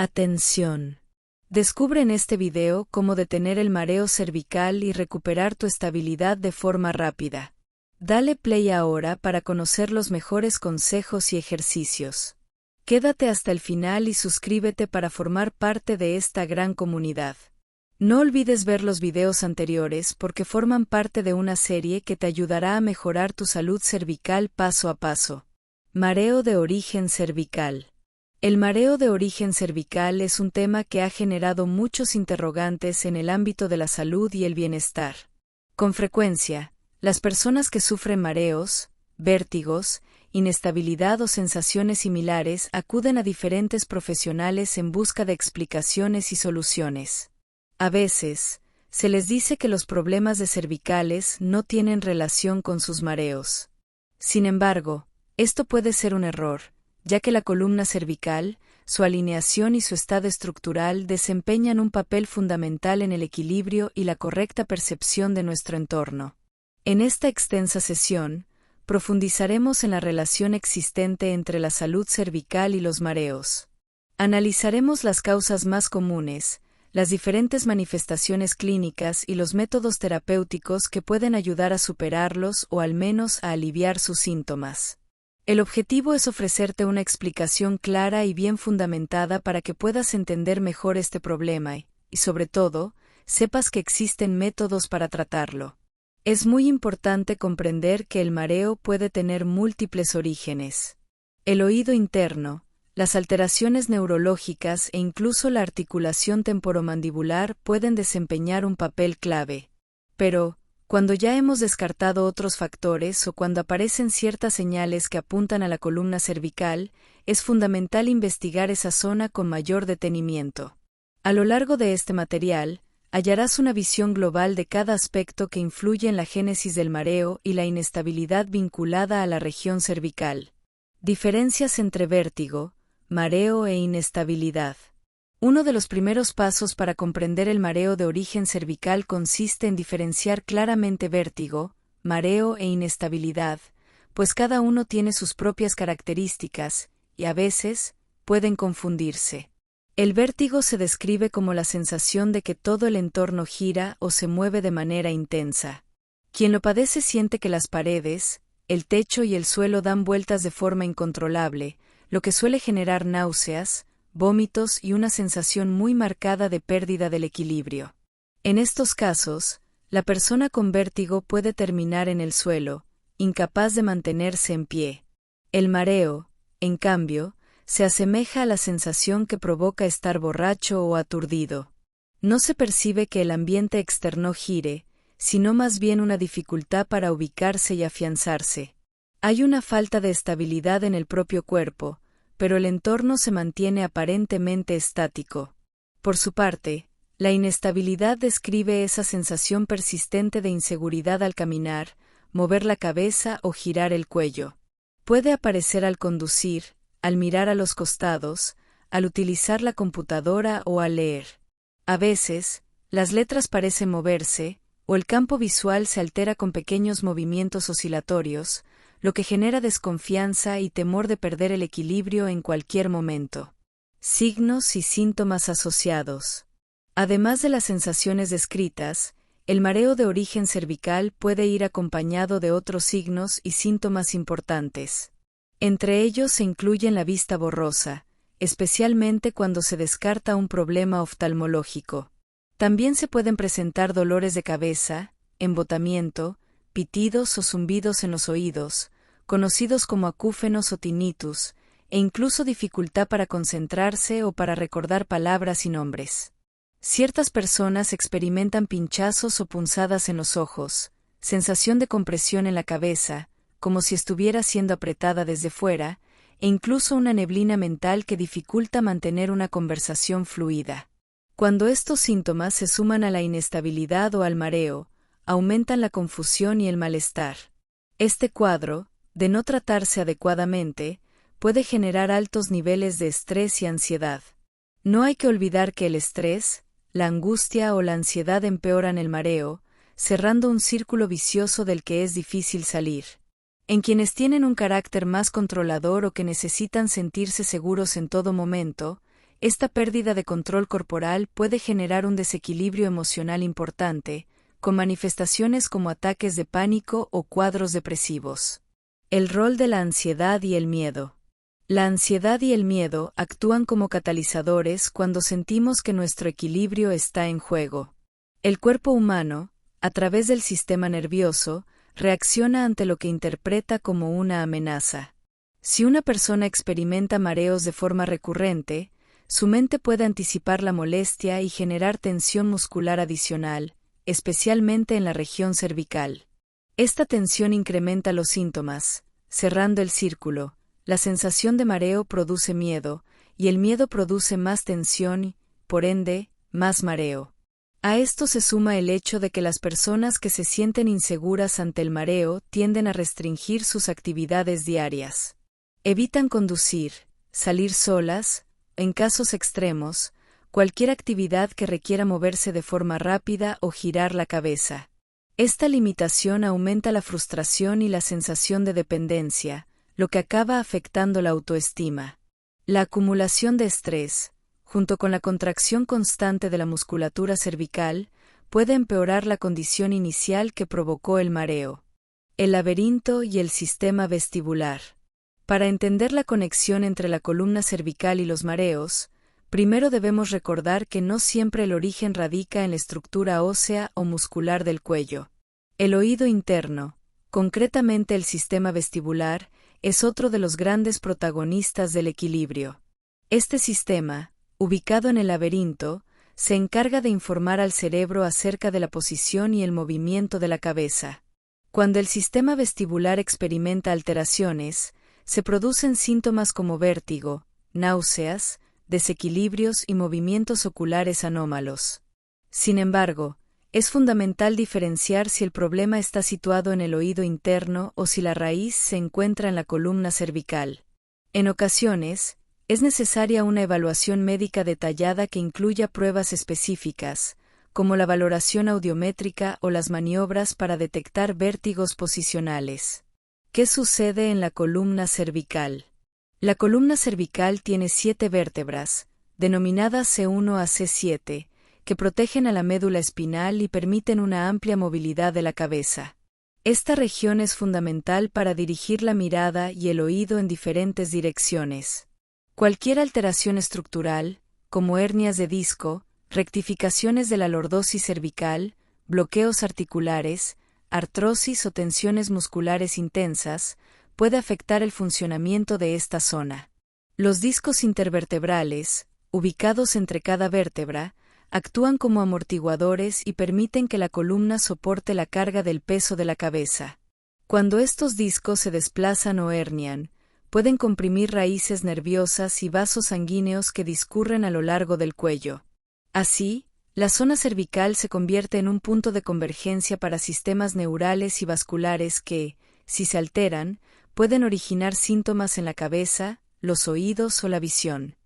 Atención. Descubre en este video cómo detener el mareo cervical y recuperar tu estabilidad de forma rápida. Dale play ahora para conocer los mejores consejos y ejercicios. Quédate hasta el final y suscríbete para formar parte de esta gran comunidad. No olvides ver los videos anteriores porque forman parte de una serie que te ayudará a mejorar tu salud cervical paso a paso. Mareo de origen cervical. El mareo de origen cervical es un tema que ha generado muchos interrogantes en el ámbito de la salud y el bienestar. Con frecuencia, las personas que sufren mareos, vértigos, inestabilidad o sensaciones similares acuden a diferentes profesionales en busca de explicaciones y soluciones. A veces, se les dice que los problemas de cervicales no tienen relación con sus mareos. Sin embargo, esto puede ser un error, ya que la columna cervical, su alineación y su estado estructural desempeñan un papel fundamental en el equilibrio y la correcta percepción de nuestro entorno. En esta extensa sesión, profundizaremos en la relación existente entre la salud cervical y los mareos. Analizaremos las causas más comunes, las diferentes manifestaciones clínicas y los métodos terapéuticos que pueden ayudar a superarlos o al menos a aliviar sus síntomas. El objetivo es ofrecerte una explicación clara y bien fundamentada para que puedas entender mejor este problema y, sobre todo, sepas que existen métodos para tratarlo. Es muy importante comprender que el mareo puede tener múltiples orígenes. El oído interno, las alteraciones neurológicas e incluso la articulación temporomandibular pueden desempeñar un papel clave. Pero, cuando ya hemos descartado otros factores o cuando aparecen ciertas señales que apuntan a la columna cervical, es fundamental investigar esa zona con mayor detenimiento. A lo largo de este material, hallarás una visión global de cada aspecto que influye en la génesis del mareo y la inestabilidad vinculada a la región cervical. Diferencias entre vértigo, mareo e inestabilidad. Uno de los primeros pasos para comprender el mareo de origen cervical consiste en diferenciar claramente vértigo, mareo e inestabilidad, pues cada uno tiene sus propias características, y a veces, pueden confundirse. El vértigo se describe como la sensación de que todo el entorno gira o se mueve de manera intensa. Quien lo padece siente que las paredes, el techo y el suelo dan vueltas de forma incontrolable, lo que suele generar náuseas, vómitos y una sensación muy marcada de pérdida del equilibrio. En estos casos, la persona con vértigo puede terminar en el suelo, incapaz de mantenerse en pie. El mareo, en cambio, se asemeja a la sensación que provoca estar borracho o aturdido. No se percibe que el ambiente externo gire, sino más bien una dificultad para ubicarse y afianzarse. Hay una falta de estabilidad en el propio cuerpo, pero el entorno se mantiene aparentemente estático. Por su parte, la inestabilidad describe esa sensación persistente de inseguridad al caminar, mover la cabeza o girar el cuello. Puede aparecer al conducir, al mirar a los costados, al utilizar la computadora o al leer. A veces, las letras parecen moverse, o el campo visual se altera con pequeños movimientos oscilatorios, lo que genera desconfianza y temor de perder el equilibrio en cualquier momento. Signos y síntomas asociados. Además de las sensaciones descritas, el mareo de origen cervical puede ir acompañado de otros signos y síntomas importantes. Entre ellos se incluyen la vista borrosa, especialmente cuando se descarta un problema oftalmológico. También se pueden presentar dolores de cabeza, embotamiento, pitidos o zumbidos en los oídos, conocidos como acúfenos o tinnitus, e incluso dificultad para concentrarse o para recordar palabras y nombres. Ciertas personas experimentan pinchazos o punzadas en los ojos, sensación de compresión en la cabeza, como si estuviera siendo apretada desde fuera, e incluso una neblina mental que dificulta mantener una conversación fluida. Cuando estos síntomas se suman a la inestabilidad o al mareo, aumentan la confusión y el malestar. Este cuadro, de no tratarse adecuadamente, puede generar altos niveles de estrés y ansiedad. No hay que olvidar que el estrés, la angustia o la ansiedad empeoran el mareo, cerrando un círculo vicioso del que es difícil salir. En quienes tienen un carácter más controlador o que necesitan sentirse seguros en todo momento, Esta pérdida de control corporal puede generar un desequilibrio emocional importante, con manifestaciones como ataques de pánico o cuadros depresivos. El rol de la ansiedad y el miedo. La ansiedad y el miedo actúan como catalizadores cuando sentimos que nuestro equilibrio está en juego. El cuerpo humano, a través del sistema nervioso, reacciona ante lo que interpreta como una amenaza. Si una persona experimenta mareos de forma recurrente, su mente puede anticipar la molestia y generar tensión muscular adicional, especialmente en la región cervical. Esta tensión incrementa los síntomas, cerrando el círculo. La sensación de mareo produce miedo, y el miedo produce más tensión y, por ende, más mareo. A esto se suma el hecho de que las personas que se sienten inseguras ante el mareo tienden a restringir sus actividades diarias. Evitan conducir, salir solas, en casos extremos, cualquier actividad que requiera moverse de forma rápida o girar la cabeza. Esta limitación aumenta la frustración y la sensación de dependencia, lo que acaba afectando la autoestima. La acumulación de estrés, junto con la contracción constante de la musculatura cervical, puede empeorar la condición inicial que provocó el mareo. El laberinto y el sistema vestibular. Para entender la conexión entre la columna cervical y los mareos, primero debemos recordar que no siempre el origen radica en la estructura ósea o muscular del cuello. El oído interno, concretamente el sistema vestibular, es otro de los grandes protagonistas del equilibrio. Este sistema, ubicado en el laberinto, se encarga de informar al cerebro acerca de la posición y el movimiento de la cabeza. Cuando el sistema vestibular experimenta alteraciones, se producen síntomas como vértigo, náuseas, desequilibrios y movimientos oculares anómalos. Sin embargo, es fundamental diferenciar si el problema está situado en el oído interno o si la raíz se encuentra en la columna cervical. En ocasiones, es necesaria una evaluación médica detallada que incluya pruebas específicas, como la valoración audiométrica o las maniobras para detectar vértigos posicionales. ¿Qué sucede en la columna cervical? La columna cervical tiene 7 vértebras, denominadas C1 a C7, que protegen a la médula espinal y permiten una amplia movilidad de la cabeza. Esta región es fundamental para dirigir la mirada y el oído en diferentes direcciones. Cualquier alteración estructural, como hernias de disco, rectificaciones de la lordosis cervical, bloqueos articulares, artrosis o tensiones musculares intensas, puede afectar el funcionamiento de esta zona. Los discos intervertebrales, ubicados entre cada vértebra, actúan como amortiguadores y permiten que la columna soporte la carga del peso de la cabeza. Cuando estos discos se desplazan o hernian, pueden comprimir raíces nerviosas y vasos sanguíneos que discurren a lo largo del cuello. Así, la zona cervical se convierte en un punto de convergencia para sistemas neurales y vasculares que, si se alteran, pueden originar síntomas en la cabeza, los oídos o la visión.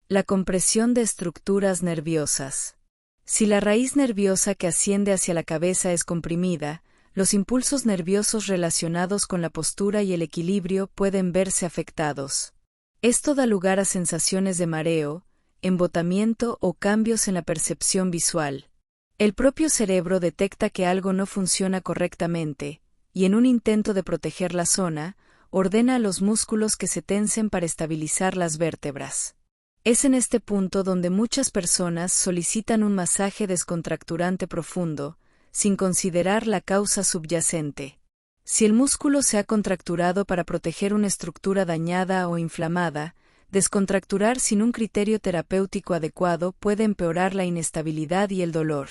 La compresión de estructuras nerviosas. Si la raíz nerviosa que asciende hacia la cabeza es comprimida, los impulsos nerviosos relacionados con la postura y el equilibrio pueden verse afectados. Esto da lugar a sensaciones de mareo, embotamiento o cambios en la percepción visual. El propio cerebro detecta que algo no funciona correctamente, y en un intento de proteger la zona, ordena a los músculos que se tensen para estabilizar las vértebras. Es en este punto donde muchas personas solicitan un masaje descontracturante profundo, sin considerar la causa subyacente. Si el músculo se ha contracturado para proteger una estructura dañada o inflamada, descontracturar sin un criterio terapéutico adecuado puede empeorar la inestabilidad y el dolor.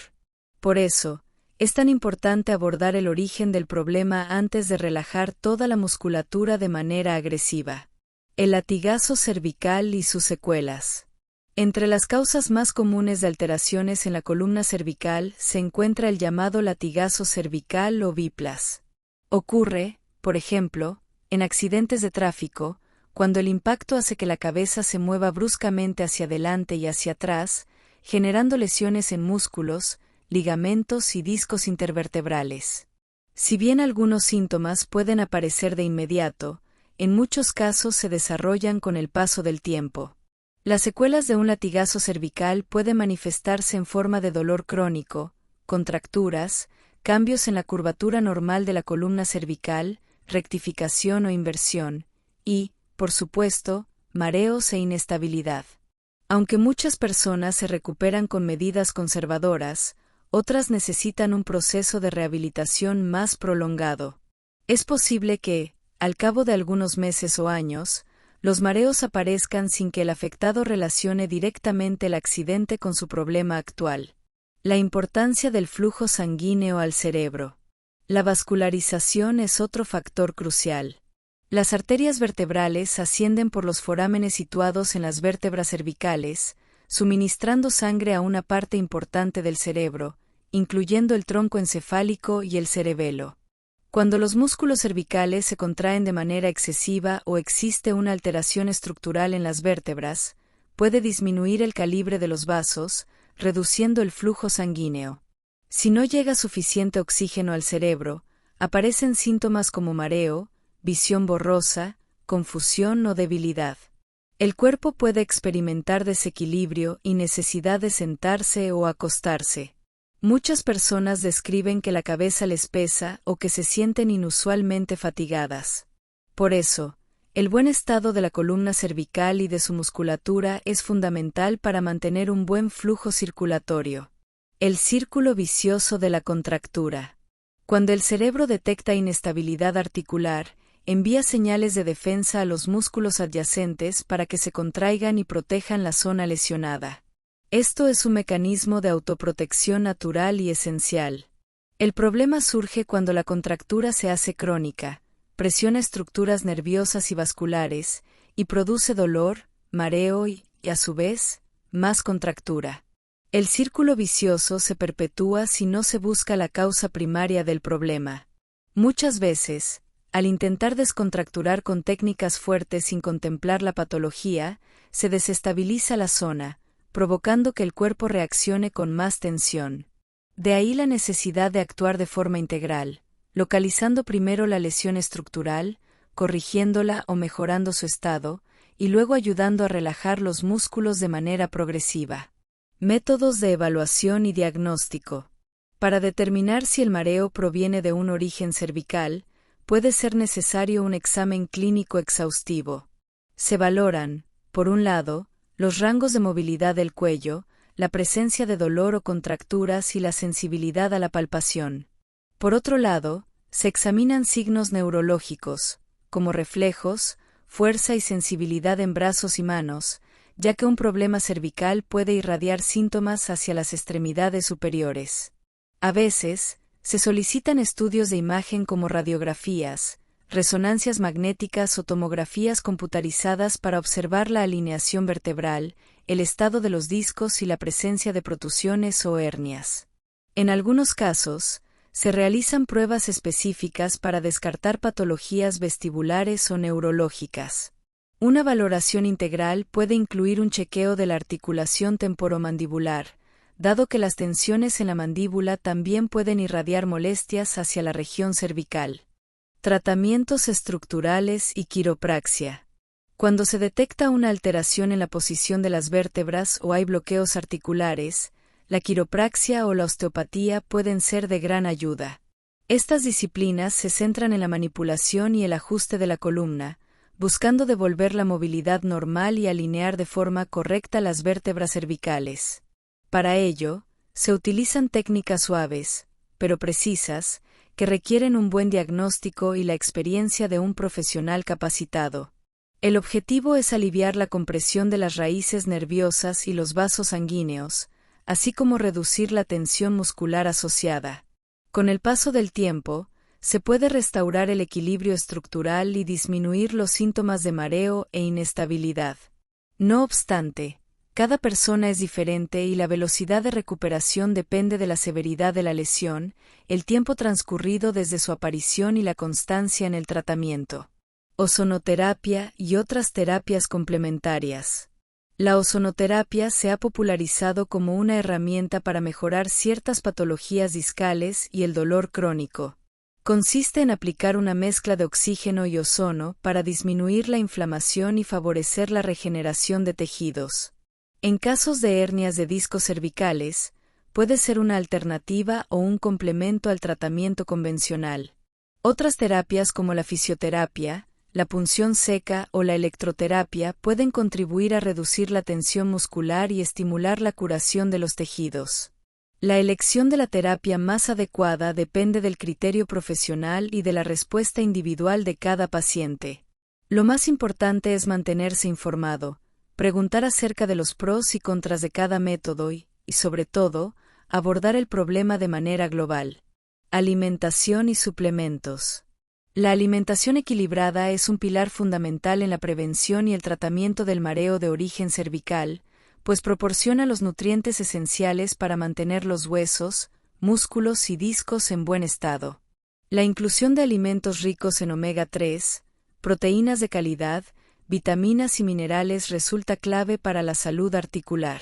Por eso, es tan importante abordar el origen del problema antes de relajar toda la musculatura de manera agresiva. El latigazo cervical y sus secuelas. Entre las causas más comunes de alteraciones en la columna cervical se encuentra el llamado latigazo cervical o whiplash. Ocurre, por ejemplo, en accidentes de tráfico, cuando el impacto hace que la cabeza se mueva bruscamente hacia adelante y hacia atrás, generando lesiones en músculos, ligamentos y discos intervertebrales. Si bien algunos síntomas pueden aparecer de inmediato, en muchos casos se desarrollan con el paso del tiempo. Las secuelas de un latigazo cervical pueden manifestarse en forma de dolor crónico, contracturas, cambios en la curvatura normal de la columna cervical, rectificación o inversión, y, por supuesto, mareos e inestabilidad. Aunque muchas personas se recuperan con medidas conservadoras, otras necesitan un proceso de rehabilitación más prolongado. Es posible que, al cabo de algunos meses o años, los mareos aparezcan sin que el afectado relacione directamente el accidente con su problema actual. La importancia del flujo sanguíneo al cerebro. La vascularización es otro factor crucial. Las arterias vertebrales ascienden por los forámenes situados en las vértebras cervicales, suministrando sangre a una parte importante del cerebro, incluyendo el tronco encefálico y el cerebelo. Cuando los músculos cervicales se contraen de manera excesiva o existe una alteración estructural en las vértebras, puede disminuir el calibre de los vasos, reduciendo el flujo sanguíneo. Si no llega suficiente oxígeno al cerebro, aparecen síntomas como mareo, visión borrosa, confusión o debilidad. El cuerpo puede experimentar desequilibrio y necesidad de sentarse o acostarse. Muchas personas describen que la cabeza les pesa o que se sienten inusualmente fatigadas. Por eso, el buen estado de la columna cervical y de su musculatura es fundamental para mantener un buen flujo circulatorio. El círculo vicioso de la contractura. Cuando el cerebro detecta inestabilidad articular, envía señales de defensa a los músculos adyacentes para que se contraigan y protejan la zona lesionada. Esto es un mecanismo de autoprotección natural y esencial. El problema surge cuando la contractura se hace crónica, presiona estructuras nerviosas y vasculares, y produce dolor, mareo y, a su vez, más contractura. El círculo vicioso se perpetúa si no se busca la causa primaria del problema. Muchas veces, al intentar descontracturar con técnicas fuertes sin contemplar la patología, se desestabiliza la zona, provocando que el cuerpo reaccione con más tensión. De ahí la necesidad de actuar de forma integral, localizando primero la lesión estructural, corrigiéndola o mejorando su estado, y luego ayudando a relajar los músculos de manera progresiva. Métodos de evaluación y diagnóstico. Para determinar si el mareo proviene de un origen cervical, puede ser necesario un examen clínico exhaustivo. Se valoran, por un lado, los rangos de movilidad del cuello, la presencia de dolor o contracturas y la sensibilidad a la palpación. Por otro lado, se examinan signos neurológicos, como reflejos, fuerza y sensibilidad en brazos y manos, ya que un problema cervical puede irradiar síntomas hacia las extremidades superiores. A veces, se solicitan estudios de imagen como radiografías, resonancias magnéticas o tomografías computarizadas para observar la alineación vertebral, el estado de los discos y la presencia de protusiones o hernias. En algunos casos, se realizan pruebas específicas para descartar patologías vestibulares o neurológicas. Una valoración integral puede incluir un chequeo de la articulación temporomandibular, dado que las tensiones en la mandíbula también pueden irradiar molestias hacia la región cervical. Tratamientos estructurales y quiropraxia. Cuando se detecta una alteración en la posición de las vértebras o hay bloqueos articulares, la quiropraxia o la osteopatía pueden ser de gran ayuda. Estas disciplinas se centran en la manipulación y el ajuste de la columna, buscando devolver la movilidad normal y alinear de forma correcta las vértebras cervicales. Para ello, se utilizan técnicas suaves, pero precisas, que requieren un buen diagnóstico y la experiencia de un profesional capacitado. El objetivo es aliviar la compresión de las raíces nerviosas y los vasos sanguíneos, así como reducir la tensión muscular asociada. Con el paso del tiempo, se puede restaurar el equilibrio estructural y disminuir los síntomas de mareo e inestabilidad. No obstante, cada persona es diferente y la velocidad de recuperación depende de la severidad de la lesión, el tiempo transcurrido desde su aparición y la constancia en el tratamiento. Ozonoterapia y otras terapias complementarias. La ozonoterapia se ha popularizado como una herramienta para mejorar ciertas patologías discales y el dolor crónico. Consiste en aplicar una mezcla de oxígeno y ozono para disminuir la inflamación y favorecer la regeneración de tejidos. En casos de hernias de discos cervicales, puede ser una alternativa o un complemento al tratamiento convencional. Otras terapias como la fisioterapia, la punción seca o la electroterapia pueden contribuir a reducir la tensión muscular y estimular la curación de los tejidos. La elección de la terapia más adecuada depende del criterio profesional y de la respuesta individual de cada paciente. Lo más importante es mantenerse informado, preguntar acerca de los pros y contras de cada método y, sobre todo, abordar el problema de manera global. Alimentación y suplementos. La alimentación equilibrada es un pilar fundamental en la prevención y el tratamiento del mareo de origen cervical, pues proporciona los nutrientes esenciales para mantener los huesos, músculos y discos en buen estado. La inclusión de alimentos ricos en omega 3, proteínas de calidad, vitaminas y minerales resulta clave para la salud articular.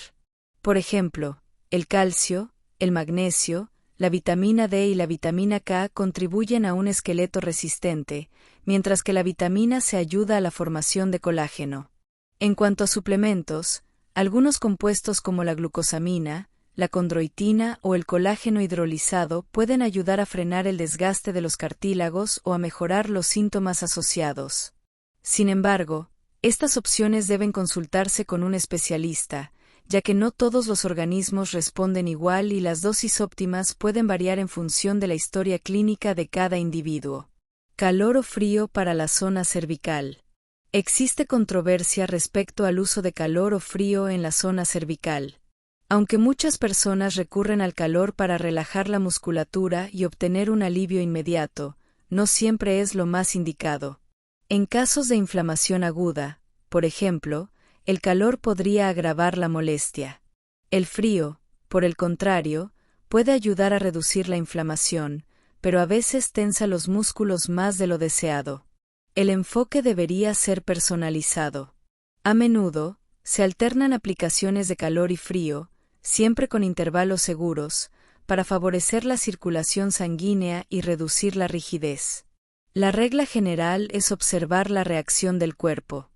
Por ejemplo, el calcio, el magnesio, la vitamina D y la vitamina K contribuyen a un esqueleto resistente, mientras que la vitamina C ayuda a la formación de colágeno. En cuanto a suplementos, algunos compuestos como la glucosamina, la condroitina o el colágeno hidrolizado pueden ayudar a frenar el desgaste de los cartílagos o a mejorar los síntomas asociados. Sin embargo, estas opciones deben consultarse con un especialista, ya que no todos los organismos responden igual y las dosis óptimas pueden variar en función de la historia clínica de cada individuo. Calor o frío para la zona cervical. Existe controversia respecto al uso de calor o frío en la zona cervical. Aunque muchas personas recurren al calor para relajar la musculatura y obtener un alivio inmediato, no siempre es lo más indicado. En casos de inflamación aguda, por ejemplo, el calor podría agravar la molestia. El frío, por el contrario, puede ayudar a reducir la inflamación, pero a veces tensa los músculos más de lo deseado. El enfoque debería ser personalizado. A menudo, se alternan aplicaciones de calor y frío, siempre con intervalos seguros, para favorecer la circulación sanguínea y reducir la rigidez. La regla general es observar la reacción del cuerpo.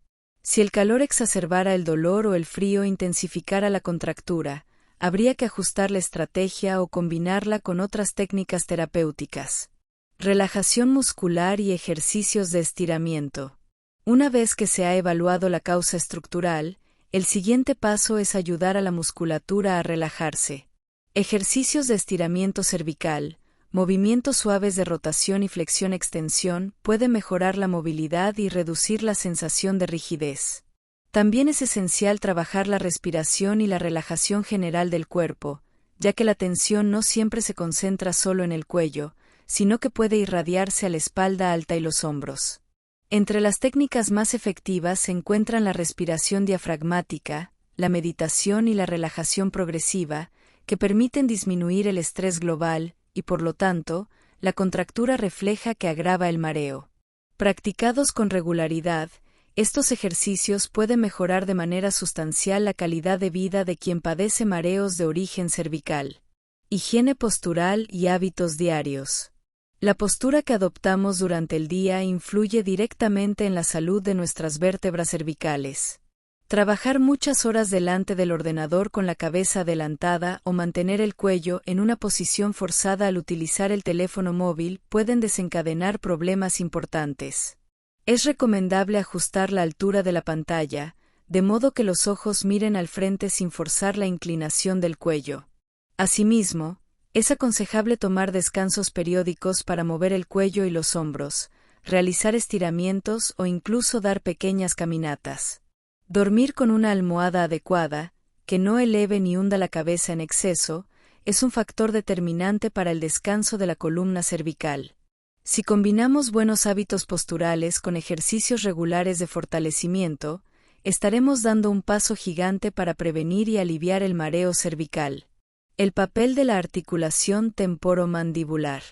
Si el calor exacerbara el dolor o el frío intensificara la contractura, habría que ajustar la estrategia o combinarla con otras técnicas terapéuticas. Relajación muscular y ejercicios de estiramiento. Una vez que se ha evaluado la causa estructural, el siguiente paso es ayudar a la musculatura a relajarse. Ejercicios de estiramiento cervical, movimientos suaves de rotación y flexión-extensión pueden mejorar la movilidad y reducir la sensación de rigidez. También es esencial trabajar la respiración y la relajación general del cuerpo, ya que la tensión no siempre se concentra solo en el cuello, sino que puede irradiarse a la espalda alta y los hombros. Entre las técnicas más efectivas se encuentran la respiración diafragmática, la meditación y la relajación progresiva, que permiten disminuir el estrés global, y por lo tanto, la contractura refleja que agrava el mareo. Practicados con regularidad, estos ejercicios pueden mejorar de manera sustancial la calidad de vida de quien padece mareos de origen cervical. Higiene postural y hábitos diarios. La postura que adoptamos durante el día influye directamente en la salud de nuestras vértebras cervicales. Trabajar muchas horas delante del ordenador con la cabeza adelantada o mantener el cuello en una posición forzada al utilizar el teléfono móvil pueden desencadenar problemas importantes. Es recomendable ajustar la altura de la pantalla, de modo que los ojos miren al frente sin forzar la inclinación del cuello. Asimismo, es aconsejable tomar descansos periódicos para mover el cuello y los hombros, realizar estiramientos o incluso dar pequeñas caminatas. Dormir con una almohada adecuada, que no eleve ni hunda la cabeza en exceso, es un factor determinante para el descanso de la columna cervical. Si combinamos buenos hábitos posturales con ejercicios regulares de fortalecimiento, estaremos dando un paso gigante para prevenir y aliviar el mareo cervical. El papel de la articulación temporomandibular.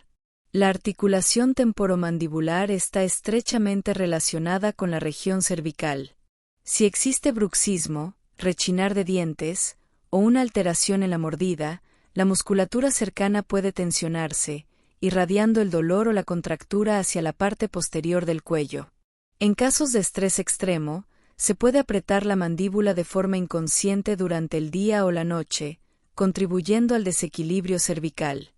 La articulación temporomandibular está estrechamente relacionada con la región cervical. Si existe bruxismo, rechinar de dientes, o una alteración en la mordida, la musculatura cercana puede tensionarse, irradiando el dolor o la contractura hacia la parte posterior del cuello. En casos de estrés extremo, se puede apretar la mandíbula de forma inconsciente durante el día o la noche, contribuyendo al desequilibrio cervical.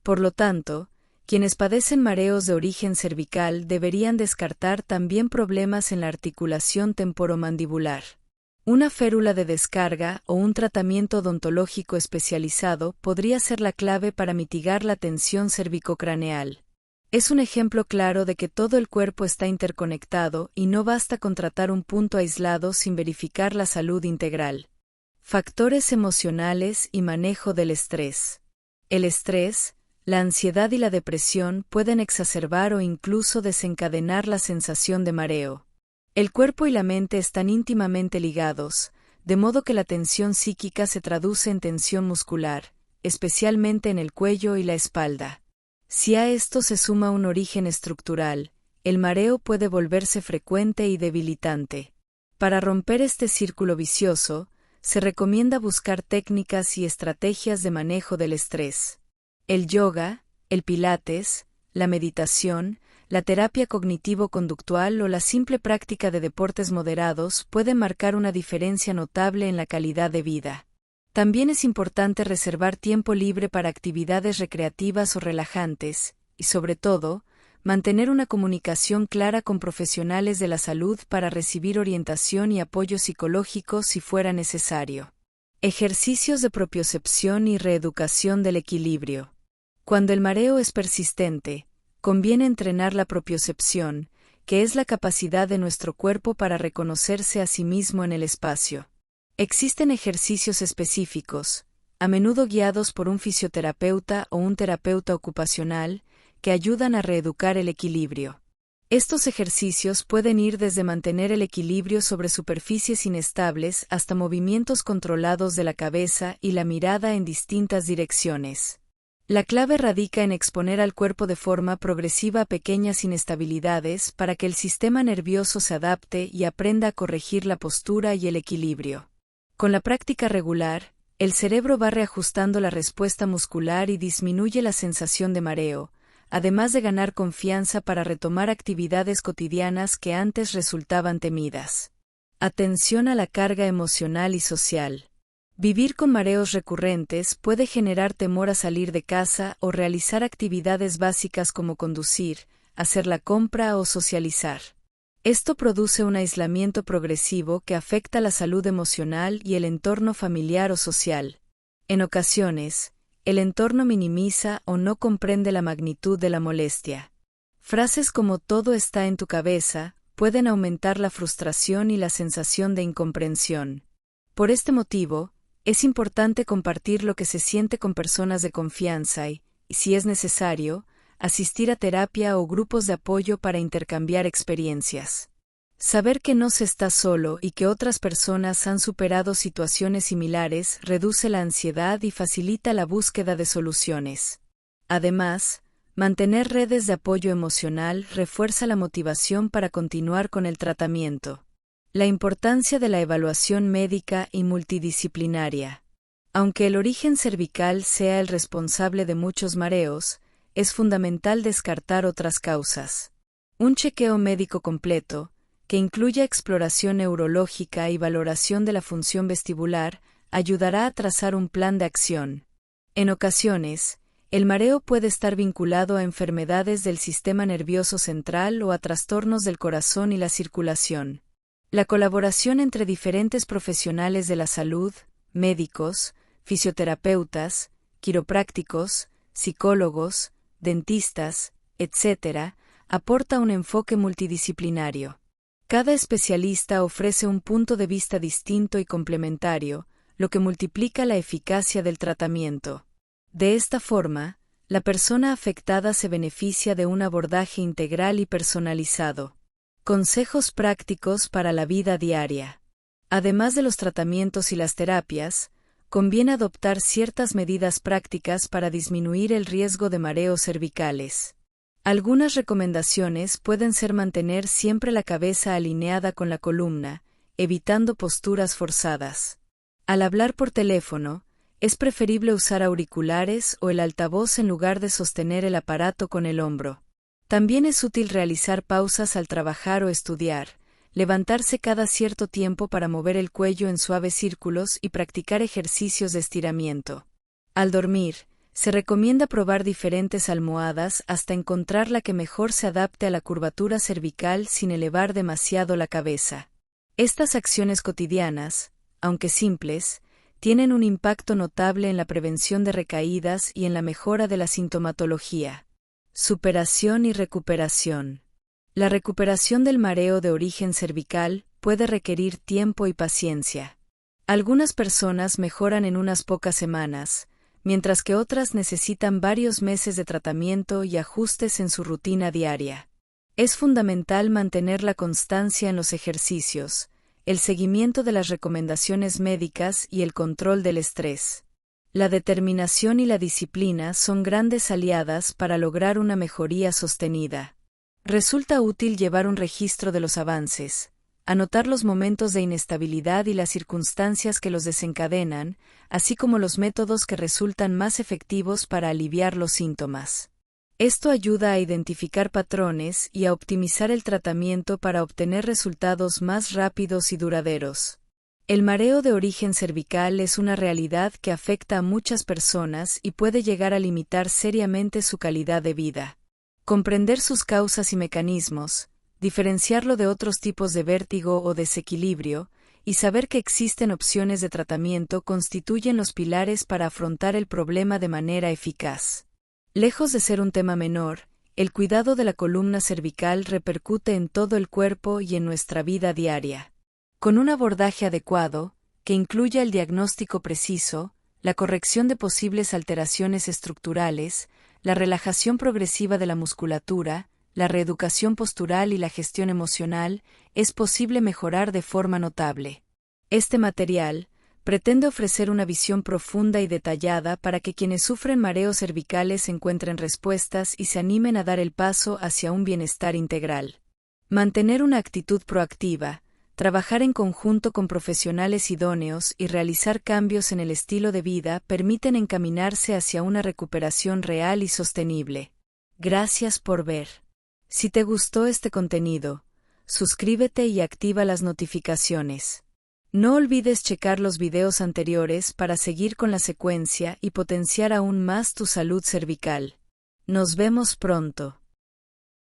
Por lo tanto, quienes padecen mareos de origen cervical deberían descartar también problemas en la articulación temporomandibular. Una férula de descarga o un tratamiento odontológico especializado podría ser la clave para mitigar la tensión cervicocraneal. Es un ejemplo claro de que todo el cuerpo está interconectado y no basta con tratar un punto aislado sin verificar la salud integral. Factores emocionales y manejo del estrés. El estrés, la ansiedad y la depresión pueden exacerbar o incluso desencadenar la sensación de mareo. El cuerpo y la mente están íntimamente ligados, de modo que la tensión psíquica se traduce en tensión muscular, especialmente en el cuello y la espalda. Si a esto se suma un origen estructural, el mareo puede volverse frecuente y debilitante. Para romper este círculo vicioso, se recomienda buscar técnicas y estrategias de manejo del estrés. El yoga, el pilates, la meditación, la terapia cognitivo-conductual o la simple práctica de deportes moderados pueden marcar una diferencia notable en la calidad de vida. También es importante reservar tiempo libre para actividades recreativas o relajantes, y sobre todo, mantener una comunicación clara con profesionales de la salud para recibir orientación y apoyo psicológico si fuera necesario. Ejercicios de propiocepción y reeducación del equilibrio. Cuando el mareo es persistente, conviene entrenar la propiocepción, que es la capacidad de nuestro cuerpo para reconocerse a sí mismo en el espacio. Existen ejercicios específicos, a menudo guiados por un fisioterapeuta o un terapeuta ocupacional, que ayudan a reeducar el equilibrio. Estos ejercicios pueden ir desde mantener el equilibrio sobre superficies inestables hasta movimientos controlados de la cabeza y la mirada en distintas direcciones. La clave radica en exponer al cuerpo de forma progresiva a pequeñas inestabilidades para que el sistema nervioso se adapte y aprenda a corregir la postura y el equilibrio. Con la práctica regular, el cerebro va reajustando la respuesta muscular y disminuye la sensación de mareo, además de ganar confianza para retomar actividades cotidianas que antes resultaban temidas. Atención a la carga emocional y social. Vivir con mareos recurrentes puede generar temor a salir de casa o realizar actividades básicas como conducir, hacer la compra o socializar. Esto produce un aislamiento progresivo que afecta la salud emocional y el entorno familiar o social. En ocasiones, el entorno minimiza o no comprende la magnitud de la molestia. Frases como "todo está en tu cabeza" pueden aumentar la frustración y la sensación de incomprensión. Por este motivo, es importante compartir lo que se siente con personas de confianza y, si es necesario, asistir a terapia o grupos de apoyo para intercambiar experiencias. Saber que no se está solo y que otras personas han superado situaciones similares reduce la ansiedad y facilita la búsqueda de soluciones. Además, mantener redes de apoyo emocional refuerza la motivación para continuar con el tratamiento. La importancia de la evaluación médica y multidisciplinaria. Aunque el origen cervical sea el responsable de muchos mareos, es fundamental descartar otras causas. Un chequeo médico completo, que incluya exploración neurológica y valoración de la función vestibular, ayudará a trazar un plan de acción. En ocasiones, el mareo puede estar vinculado a enfermedades del sistema nervioso central o a trastornos del corazón y la circulación. La colaboración entre diferentes profesionales de la salud, médicos, fisioterapeutas, quiroprácticos, psicólogos, dentistas, etc., aporta un enfoque multidisciplinario. Cada especialista ofrece un punto de vista distinto y complementario, lo que multiplica la eficacia del tratamiento. De esta forma, la persona afectada se beneficia de un abordaje integral y personalizado. Consejos prácticos para la vida diaria. Además de los tratamientos y las terapias, conviene adoptar ciertas medidas prácticas para disminuir el riesgo de mareos cervicales. Algunas recomendaciones pueden ser mantener siempre la cabeza alineada con la columna, evitando posturas forzadas. Al hablar por teléfono, Es preferible usar auriculares o el altavoz en lugar de sostener el aparato con el hombro. También es útil realizar pausas al trabajar o estudiar, levantarse cada cierto tiempo para mover el cuello en suaves círculos y practicar ejercicios de estiramiento. Al dormir, se recomienda probar diferentes almohadas hasta encontrar la que mejor se adapte a la curvatura cervical sin elevar demasiado la cabeza. Estas acciones cotidianas, aunque simples, tienen un impacto notable en la prevención de recaídas y en la mejora de la sintomatología. Superación y recuperación. La recuperación del mareo de origen cervical puede requerir tiempo y paciencia. Algunas personas mejoran en unas pocas semanas, mientras que otras necesitan varios meses de tratamiento y ajustes en su rutina diaria. Es fundamental mantener la constancia en los ejercicios, el seguimiento de las recomendaciones médicas y el control del estrés. La determinación y la disciplina son grandes aliadas para lograr una mejoría sostenida. Resulta útil llevar un registro de los avances, anotar los momentos de inestabilidad y las circunstancias que los desencadenan, así como los métodos que resultan más efectivos para aliviar los síntomas. Esto ayuda a identificar patrones y a optimizar el tratamiento para obtener resultados más rápidos y duraderos. El mareo de origen cervical es una realidad que afecta a muchas personas y puede llegar a limitar seriamente su calidad de vida. Comprender sus causas y mecanismos, diferenciarlo de otros tipos de vértigo o desequilibrio, y saber que existen opciones de tratamiento constituyen los pilares para afrontar el problema de manera eficaz. Lejos de ser un tema menor, el cuidado de la columna cervical repercute en todo el cuerpo y en nuestra vida diaria. Con un abordaje adecuado, que incluya el diagnóstico preciso, la corrección de posibles alteraciones estructurales, la relajación progresiva de la musculatura, la reeducación postural y la gestión emocional, es posible mejorar de forma notable. Este material pretende ofrecer una visión profunda y detallada para que quienes sufren mareos cervicales encuentren respuestas y se animen a dar el paso hacia un bienestar integral. Mantener una actitud proactiva, trabajar en conjunto con profesionales idóneos y realizar cambios en el estilo de vida permiten encaminarse hacia una recuperación real y sostenible. Gracias por ver. Si te gustó este contenido, suscríbete y activa las notificaciones. No olvides checar los videos anteriores para seguir con la secuencia y potenciar aún más tu salud cervical. Nos vemos pronto.